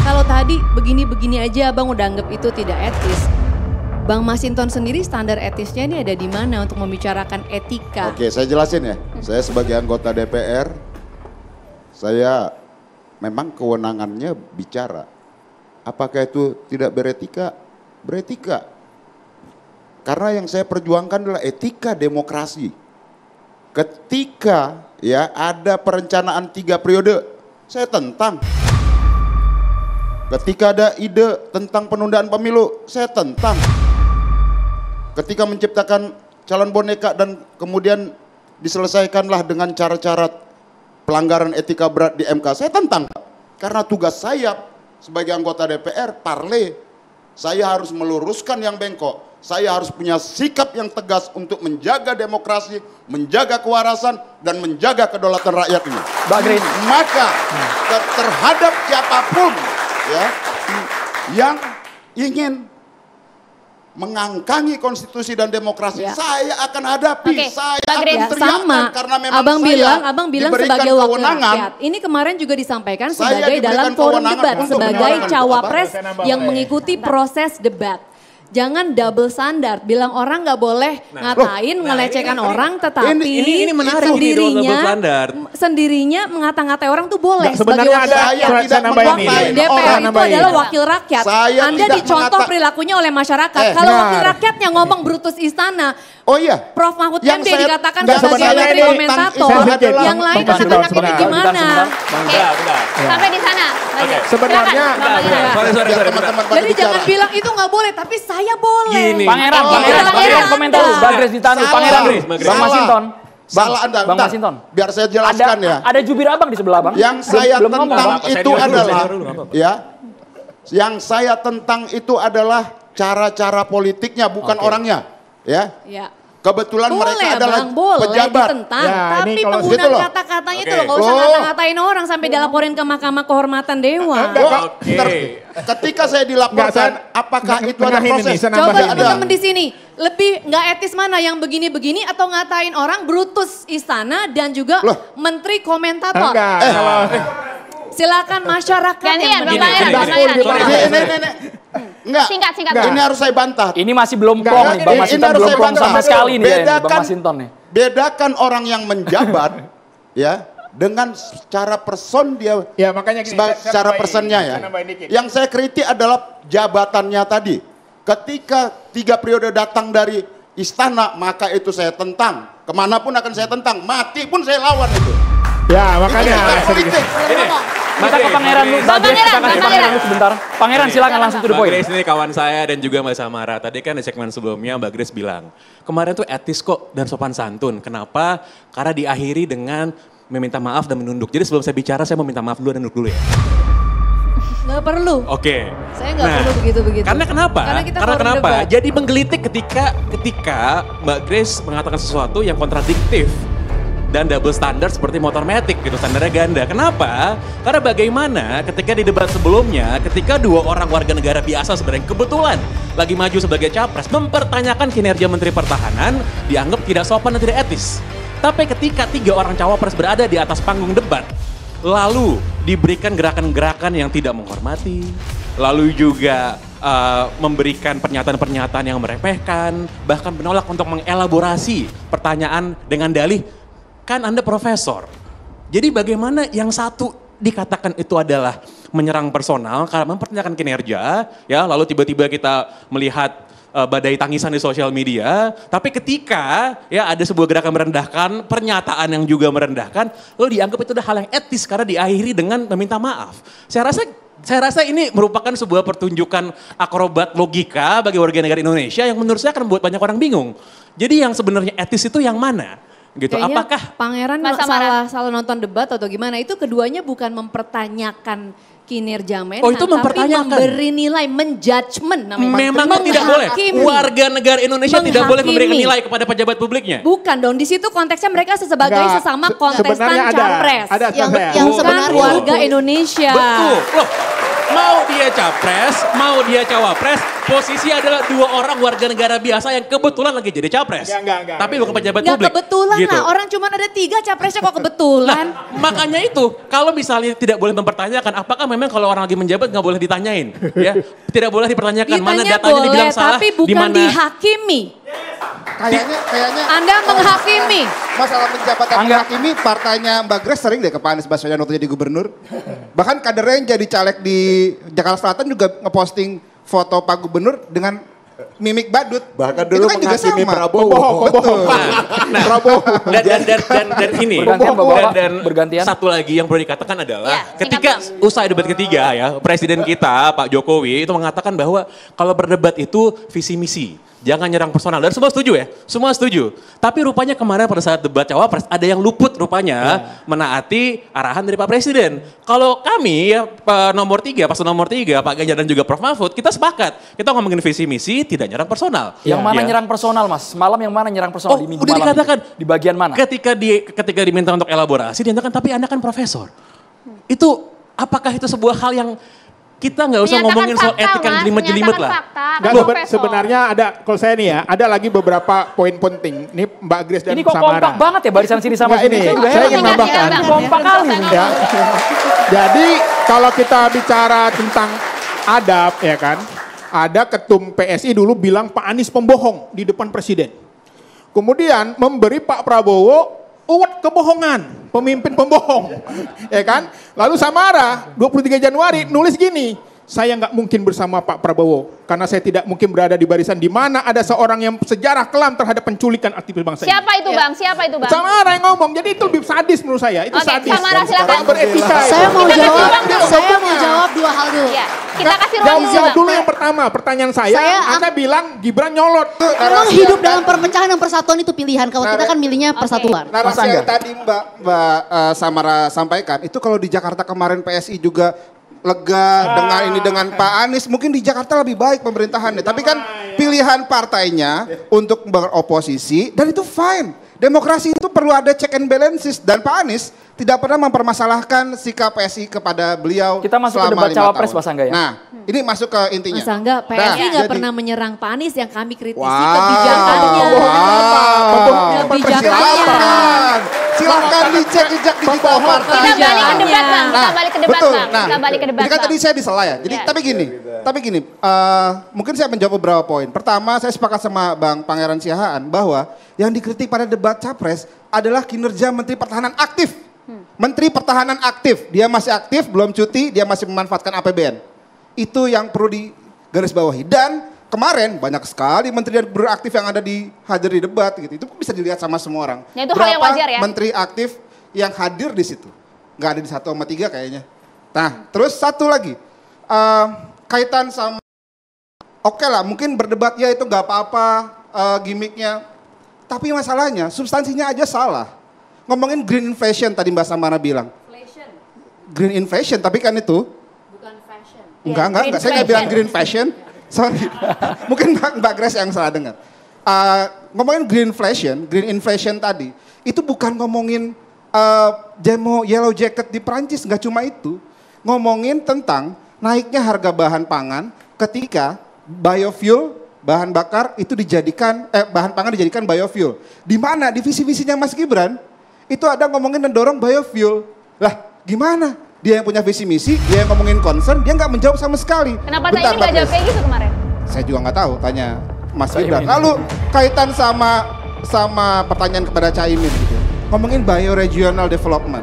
Kalau tadi begini-begini aja Abang udah anggap itu tidak etis. Bang Masinton sendiri standar etisnya ini ada di mana untuk membicarakan etika? Oke, saya jelasin ya. Saya sebagai anggota DPR, saya memang kewenangannya bicara. Apakah itu tidak beretika? Beretika. Karena yang saya perjuangkan adalah etika demokrasi. Ketika ya ada perencanaan 3 periode, saya tentang. Ketika ada ide tentang penundaan pemilu, saya tentang. Ketika menciptakan calon boneka dan kemudian diselesaikanlah dengan cara-cara pelanggaran etika berat di MK, saya tentang. Karena tugas saya sebagai anggota DPR, parle, saya harus meluruskan yang bengkok. Saya harus punya sikap yang tegas untuk menjaga demokrasi, menjaga kewarasan, dan menjaga kedaulatan rakyat ini. Maka terhadap siapapun ya yang ingin mengangkangi konstitusi dan demokrasi, saya akan hadapi, saya akan teriakkan karena memang Abang bilang sebagai wakil rakyat. Ini kemarin juga disampaikan sebagai dalam forum debat, sebagai cawapres yang mengikuti proses debat. Jangan double standard, bilang orang nggak boleh ngatain, ngelecehkan orang, tetapi ini menarik sendirinya mengata-ngatai orang tuh boleh. Sebenarnya saya nambahin ini. DPR itu adalah wakil rakyat. Anda dicontoh perilakunya oleh masyarakat. Kalau wakil rakyatnya ngomong Brutus Istana, Prof Mahfud MD dikatakan sebagai menteri komentator, yang lain anak-anak ini gimana? Sampai di sana. Sebenarnya, jadi jangan bilang itu nggak boleh, tapi saya boleh. Pangeran komentar. Bagres ditandu, Pangeran Bang Masinton. Salah Anda, Bang Masinton. Biar saya jelaskan ya. Ada jubir abang di sebelah Bang. Yang saya tentang itu adalah, ya, yang saya tentang itu adalah cara-cara politiknya, bukan orangnya, ya. Kebetulan mereka adalah pejabat. Ditentang, tapi penggunaan kata-katanya itu loh, nggak usah ngata-ngatain orang sampai dilaporin ke Mahkamah Kehormatan Dewan. Ketika saya dilaporkan, apakah itu ada proses? Coba teman-teman di sini, lebih nggak etis mana yang begini-begini atau ngatain orang Brutus Istana dan juga menteri komentator? Silakan masyarakat yang Enggak. Singkat. Ini harus saya bantah. Ini masih belum plong nih, Bang Masinton belum plong sama sekali nih Bang Masinton nih. Bedakan orang yang menjabat ya dengan secara person dia. Ya makanya secara personnya ya. Yang saya kritik adalah jabatannya tadi. Ketika 3 periode datang dari istana, maka itu saya tentang. Kemanapun akan saya tentang, mati pun saya lawan itu. Ya makanya. Minta ke Pangeran dulu, Pangeran dulu sebentar. Pangeran silakan langsung to the point. Mbak Grace ini kawan saya dan juga Mbak Samara. Tadi kan di segmen sebelumnya Mbak Grace bilang, kemarin tuh etis kok dan sopan santun. Kenapa? Karena diakhiri dengan meminta maaf dan menunduk. Jadi sebelum saya bicara, saya mau minta maaf dulu dan nunduk dulu ya. Nggak perlu. Oke. Saya nggak perlu begitu-begitu. Karena kenapa? Karena kenapa? Jadi menggelitik ketika Mbak Grace mengatakan sesuatu yang kontradiktif. Dan double standar seperti motor matic gitu, standarnya ganda. Kenapa? Karena bagaimana ketika di debat sebelumnya, ketika 2 orang warga negara biasa sebenarnya kebetulan lagi maju sebagai capres, mempertanyakan kinerja Menteri Pertahanan, dianggap tidak sopan dan tidak etis. Tapi ketika 3 orang cawapres berada di atas panggung debat, lalu diberikan gerakan-gerakan yang tidak menghormati, lalu juga memberikan pernyataan-pernyataan yang meremehkan, bahkan menolak untuk mengelaborasi pertanyaan dengan dalih, kan Anda profesor. Jadi bagaimana yang satu dikatakan itu adalah menyerang personal karena mempertanyakan kinerja, ya, lalu tiba-tiba kita melihat badai tangisan di sosial media, tapi ketika ya ada sebuah gerakan merendahkan, pernyataan yang juga merendahkan, lalu dianggap itu adalah hal yang etis karena diakhiri dengan meminta maaf. Saya rasa ini merupakan sebuah pertunjukan akrobat logika bagi warga negara Indonesia yang menurut saya akan membuat banyak orang bingung. Jadi yang sebenarnya etis itu yang mana? Gitu. Kayaknya apakah Pangeran salah nonton debat atau gimana? Itu keduanya bukan mempertanyakan kinerja Menhan, itu tapi memberi nilai, menjudgment namanya. Memang tidak boleh. Warga negara Indonesia tidak boleh memberikan nilai kepada pejabat publiknya. Bukan dong, di situ konteksnya mereka sebagai sesama kontestan capres. Ada yang sebenarnya warga Indonesia. Betul. Loh, mau dia capres, mau dia cawapres, posisi adalah 2 orang warga negara biasa yang kebetulan lagi jadi capres. Enggak. Tapi bukan pejabat Nggak publik. kebetulan gitu. lah, orang cuma ada 3 capresnya kok kebetulan. Makanya itu, kalau misalnya tidak boleh mempertanyakan, apakah memang kalau orang lagi menjabat nggak boleh ditanyain? Ya, tidak boleh dipertanyakan mana Ditanya datanya dibilang boleh, salah, tapi di bukan mana. dihakimi. Kayaknya Anda menghakimi. masalah penjabat dan menghakimi partainya Mbak Grace sering deh ke Pak Anies Baswedan waktu jadi gubernur. Bahkan kadernya yang jadi caleg di Jakarta Selatan juga ngeposting foto Pak Gubernur dengan mimik badut. Bahkan dulu kan juga menghakimi sama. Prabowo. Betul. Prabowo. Dan ini dan bergantian. satu lagi yang perlu dikatakan adalah Ya, ketika usai debat ketiga ya presiden kita Pak Jokowi itu mengatakan bahwa kalau berdebat itu visi misi. Jangan nyerang personal. Dan semua setuju ya? Semua setuju. Tapi rupanya kemarin pada saat debat cawapres ada yang luput rupanya menaati arahan dari Pak Presiden. Kalau kami ya nomor 3, paslon nomor 3, Pak Ganjar dan juga Prof Mahfud, kita sepakat. Kita ngomongin visi misi tidak nyerang personal. Yang mana Ya. nyerang personal mas? Malam yang mana nyerang personal di minggu udah malam? dikatakan. Di bagian mana? Ketika diminta untuk elaborasi, dia katakan tapi Anda kan profesor. Itu apakah itu sebuah hal yang kita nggak usah Menyatakan ngomongin soal fakta, etik yang Mas. jelimet-jelimet lah. Enggak, Profesor. sebenarnya ada, kalau saya nih ya, ada lagi beberapa poin penting. Ini Mbak Grace dan Ini kok Samara. kompak banget ya barisan sini sama Enggak, sini. ini, juga saya heran. ingin menambahkan. Kompak kali. Ya. Jadi kalau kita bicara tentang adab ya kan, ada ketum PSI dulu bilang Pak Anies pembohong di depan presiden. Kemudian memberi Pak Prabowo uwet kebohongan, pemimpin pembohong, ya kan? Lalu Samara 23 Januari nulis gini, saya nggak mungkin bersama Pak Prabowo karena saya tidak mungkin berada di barisan di mana ada seorang yang sejarah kelam terhadap penculikan aktivis bangsa ini. Siapa itu Bang? Siapa itu Bang? Samara yang ngomong, jadi itu lebih sadis menurut saya, itu Oke, sadis. Samara silakan. Orang beretika. Saya mau Kita kasih jawab, ruang dulu. saya mau jawab 2 hal dulu. Ya, kita kasih ruang dulu Jawab Bang. dulu yang pertama, pertanyaan saya Anda bilang Gibran nyolot. Memang hidup dalam perpecahan dan persatuan itu pilihan. Kalau kita kan milihnya persatuan. Narasi yang tadi Mbak Samara sampaikan, itu kalau di Jakarta kemarin PSI juga lega dengan Pak Anies, mungkin di Jakarta lebih baik pemerintahannya. Tapi kan pilihan partainya untuk beroposisi dan itu fine. Demokrasi itu perlu ada check and balances dan Pak Anies tidak pernah mempermasalahkan sikap PSI kepada beliau. Kita masuk ke selama debat 5 cawapres, tahun. Mas Angga ya? Nah, ini masuk ke intinya. Mas Angga, PSI Nah, nggak jadi- pernah menyerang Pak Anies, yang kami kritisi Wow. kebijakannya. Silakan. Silakan dicek jejak digital partai. Kita balik ke debat Bang. Kita balik ke debat betul. Bang. Kita balik ke debat Ini kan Bang. tadi saya disela ya. Jadi Ya. tapi gini, mungkin saya menjawab beberapa poin. Pertama, saya sepakat sama Bang Pangeran Siahaan bahwa yang dikritik pada debat capres adalah kinerja Menteri Pertahanan aktif. Menteri Pertahanan aktif, dia masih aktif, belum cuti, dia masih memanfaatkan APBN. Itu yang perlu digarisbawahi. Dan kemarin banyak sekali menteri dan gubernur aktif yang ada hadir di debat gitu. Itu bisa dilihat sama semua orang. Ya, itu hal yang wajar ya. Menteri aktif yang hadir di situ? Nggak ada di 1 sama 3 kayaknya. Nah, terus satu lagi. Kaitan sama, oke lah mungkin berdebat ya itu nggak apa-apa gimmicknya. Tapi masalahnya substansinya aja salah. Ngomongin green inflation tadi Mbak Samara bilang. Green inflation, tapi kan itu. Bukan fashion. Enggak. Saya nggak bilang green fashion. Sorry. Mungkin Mbak Grace yang salah dengar. Ngomongin green inflation tadi. Itu bukan ngomongin demo Yellow Jacket di Prancis, nggak cuma itu. Ngomongin tentang naiknya harga bahan pangan ketika biofuel, bahan bakar itu bahan pangan dijadikan biofuel. Di mana di visi-visinya Mas Gibran itu ada ngomongin mendorong biofuel. Lah gimana? Dia yang punya visi misi, dia yang ngomongin concern, dia nggak menjawab sama sekali. Kenapa Bentar, saya ini nggak Mbak jawab kayak gitu kemarin? Saya juga nggak tahu, tanya Mas Gibran. Lalu kaitan sama pertanyaan kepada Caimin gitu. Ngomongin bioregional development.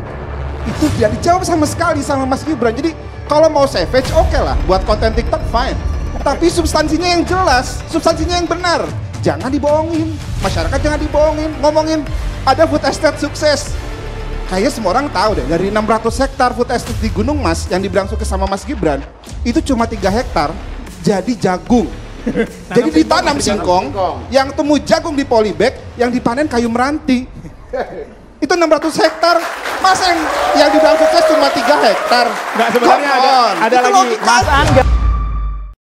Itu tidak dijawab sama sekali sama Mas Gibran. Jadi kalau mau savage oke lah, buat konten TikTok fine. Tapi substansinya yang jelas, substansinya yang benar. Jangan dibohongin, masyarakat jangan dibohongin. Ngomongin ada food estate sukses. Kayaknya semua orang tahu deh, dari 600 hektar food estate di Gunung Mas yang dibilang sukses sama Mas Gibran, itu cuma 3 hektar jadi jagung. Jadi ditanam singkong, yang tumbuh jagung di polybag, yang dipanen kayu meranti. Itu 600 hektar, masa yang dibilang sukses cuma 3 hektar? Enggak, sebenarnya ada lagi. Mas Angga.